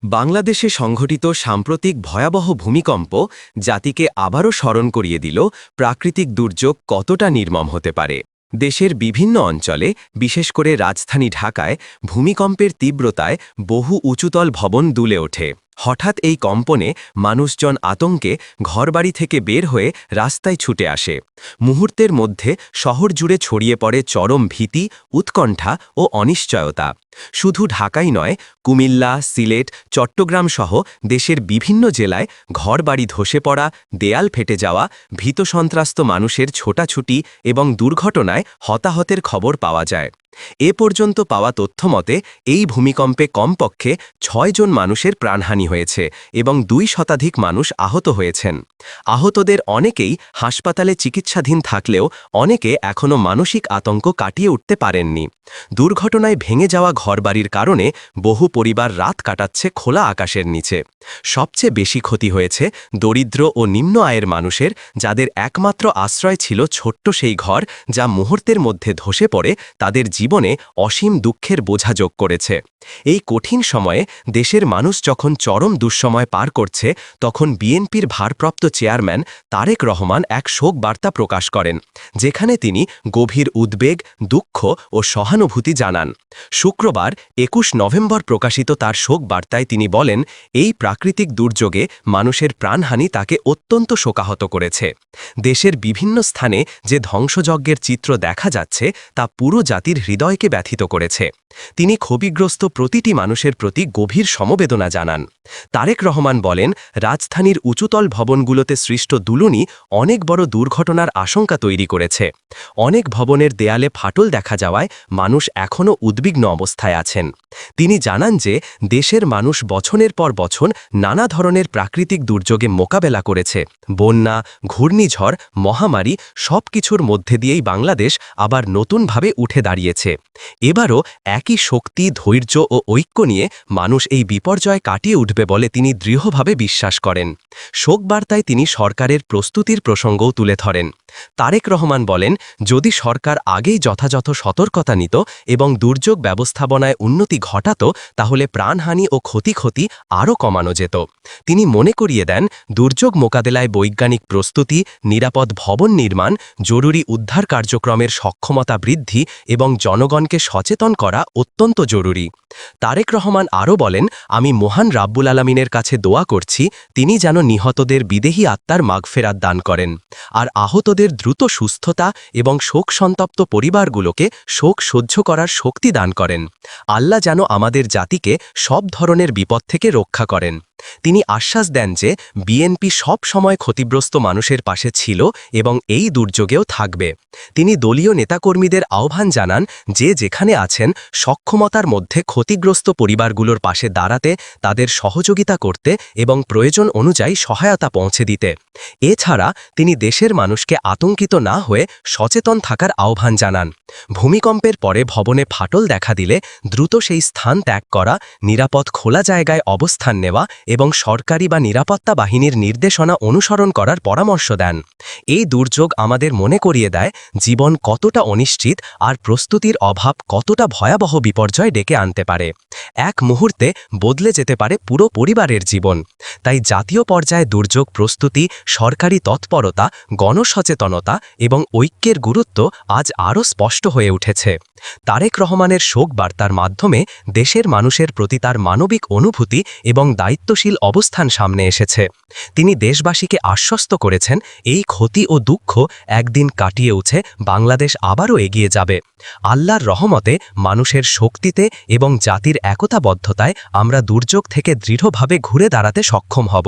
বাংলাদেশে সংঘটিত সাম্প্রতিক ভয়াবহ ভূমিকম্প জাতিকে আবারও স্মরণ করিয়ে দিল প্রাকৃতিক দুর্যোগ কতটা নির্মম হতে পারে। দেশের বিভিন্ন অঞ্চলে, বিশেষ করে রাজধানী ঢাকায়, ভূমিকম্পের তীব্রতায় বহু উঁচুতল ভবন দুলে ওঠে। হঠাৎ এই কম্পনে মানুষজন আতঙ্কে ঘরবাড়ি থেকে বের হয়ে রাস্তায় ছুটে আসে। মুহূর্তের মধ্যে শহর জুড়ে ছড়িয়ে পড়ে চরম ভীতি, উৎকণ্ঠা ও অনিশ্চয়তা। শুধু ঢাকাই নয়, কুমিল্লা, সিলেট, চট্টগ্রাম সহ দেশের বিভিন্ন জেলায় ঘরবাড়ি ধসে পড়া, দেয়াল ফেটে যাওয়া, ভীতসন্ত্রস্ত মানুষের ছোটাছুটি এবং দুর্ঘটনায় হতাহতের খবর পাওয়া যায়। এ পর্যন্ত পাওয়া তথ্যমতে এই ভূমিকম্পে কমপক্ষে ৬ জন মানুষের প্রাণহানি হয়েছে এবং ২ শতাধিক মানুষ আহত হয়েছেন। আহতদের অনেকেই হাসপাতালে চিকিৎসাধীন থাকলেও অনেকে এখনও মানসিক আতঙ্ক কাটিয়ে উঠতে পারেননি। দুর্ঘটনায় ভেঙে যাওয়া ঘরবাড়ির কারণে বহু পরিবার রাত কাটাচ্ছে খোলা আকাশের নিচে। সবচেয়ে বেশি ক্ষতি হয়েছে দরিদ্র ও নিম্ন আয়ের মানুষের, যাদের একমাত্র আশ্রয় ছিল ছোট্ট সেই ঘর, যা মুহূর্তের মধ্যে ধসে পড়ে তাদের জীবনে অসীম দুঃখের বোঝা যোগ করেছে। এই কঠিন সময়ে দেশের মানুষ যখন চরম দুঃসময় পার করছে, তখন বিএনপির ভারপ্রাপ্ত চেয়ারম্যান তারেক রহমান এক শোক বার্তা প্রকাশ করেন, যেখানে তিনি গভীর উদ্বেগ, দুঃখ ও সহানুভূতি জানান। শুক্রবার ২১ নভেম্বর প্রকাশিত তার শোক বার্তায় তিনি বলেন, এই প্রাকৃতিক দুর্যোগে মানুষের প্রাণহানি তাকে অত্যন্ত শোকাহত করেছে। দেশের বিভিন্ন স্থানে যে ধ্বংসযজ্ঞের চিত্র দেখা যাচ্ছে, তা পুরো জাতির হৃদয়কে ব্যথিত করেছে। তিনি ক্ষতিগ্রস্ত প্রতিটি মানুষের প্রতি গভীর সমবেদনা জানান। তারেক রহমান বলেন, রাজধানীর উঁচুতল ভবনগুলোতে সৃষ্ট দুলুনি অনেক বড় দুর্ঘটনার আশঙ্কা তৈরি করেছে। অনেক ভবনের দেয়ালে ফাটল দেখা যাওয়ায় মানুষ এখনও উদ্বিগ্ন অবস্থায় আছেন। তিনি জানান যে দেশের মানুষ বছরের পর বছর নানা ধরনের প্রাকৃতিক দুর্যোগে মোকাবেলা করেছে। বন্যা, ঘূর্ণিঝড়, মহামারী সবকিছুর মধ্যে দিয়েই বাংলাদেশ আবার নতুনভাবে উঠে দাঁড়িয়েছে। এবারও একই শক্তি, ধৈর্য ও ঐক্য নিয়ে মানুষ এই বিপর্যয় কাটিয়ে উঠবে বলে তিনি দৃঢ়ভাবে বিশ্বাস করেন। শোকবার্তায় তিনি সরকারের প্রস্তুতির প্রসঙ্গও তুলে ধরেন। তারেক রহমান বলেন, যদি সরকার আগেই যথাযথ সতর্কতা নিত এবং দুর্যোগ ব্যবস্থাপনায় উন্নতি ঘটাত, তাহলে প্রাণহানি ও ক্ষয়ক্ষতি আরও কমানো যেত। তিনি মনে করিয়ে দেন, দুর্যোগ মোকাবেলায় বৈজ্ঞানিক প্রস্তুতি, নিরাপদ ভবন নির্মাণ, জরুরি উদ্ধার কার্যক্রমের সক্ষমতা বৃদ্ধি এবং জনগণকে সচেতন করা অত্যন্ত জরুরি। তারেক রহমান আরও বলেন, আমি মহান রাব্বুল আলামিনের কাছে দোয়া করছি, তিনি যেন নিহতদের বিদেহী আত্মার মাগফেরাত দান করেন, আর আহতদের দ্রুত সুস্থতা এবং শোক সন্তপ্ত পরিবারগুলোকে শোক সহ্য করার শক্তি দান করেন। আল্লাহ যেন আমাদের জাতিকে সব ধরনের বিপদ থেকে রক্ষা করেন। তিনি আশ্বাস দেন যে বিএনপি সব সময় ক্ষতিগ্রস্ত মানুষের পাশে ছিল এবং এই দুর্যোগেও থাকবে। তিনি দলীয় নেতাকর্মীদের আহ্বান জানান যে যেখানে আছেন, সক্ষমতার মধ্যে ক্ষতিগ্রস্ত পরিবারগুলোর পাশে দাঁড়াতে, তাদের সহযোগিতা করতে এবং প্রয়োজন অনুযায়ী সহায়তা পৌঁছে দিতে। এছাড়া তিনি দেশের মানুষকে আতঙ্কিত না হয়ে সচেতন থাকার আহ্বান জানান। ভূমিকম্পের পরে ভবনে ফাটল দেখা দিলে দ্রুত সেই স্থান ত্যাগ করা, নিরাপদ খোলা জায়গায় অবস্থান নেওয়া এবং সরকারি বা নিরাপত্তা বাহিনীর নির্দেশনা অনুসরণ করার পরামর্শ দেন। এই দুর্যোগ আমাদের মনে করিয়ে দেয়, জীবন কতটা অনিশ্চিত আর প্রস্তুতির অভাব কতটা ভয়াবহ বিপর্যয় ডেকে আনতে পারে। এক মুহূর্তে বদলে যেতে পারে পুরো পরিবারের জীবন। তাই জাতীয় পর্যায়ে দুর্যোগ প্রস্তুতি, সরকারি তৎপরতা, গণসচেতনতা এবং ঐক্যের গুরুত্ব আজ আরও স্পষ্ট হয়ে উঠেছে। তারেক রহমানের শোক বার্তার মাধ্যমে দেশের মানুষের প্রতি তার মানবিক অনুভূতি এবং দায়িত্বশীল অবস্থান সামনে এসেছে। তিনি দেশবাসীকে আশ্বস্ত করেছেন, এই ক্ষতি ও দুঃখ একদিন কাটিয়ে উঠে বাংলাদেশ আবারও এগিয়ে যাবে। আল্লাহর রহমতে, মানুষের শক্তিতে এবং জাতির একতাবদ্ধতায় আমরা দুর্যোগ থেকে দৃঢ়ভাবে ঘুরে দাঁড়াতে সক্ষম হব।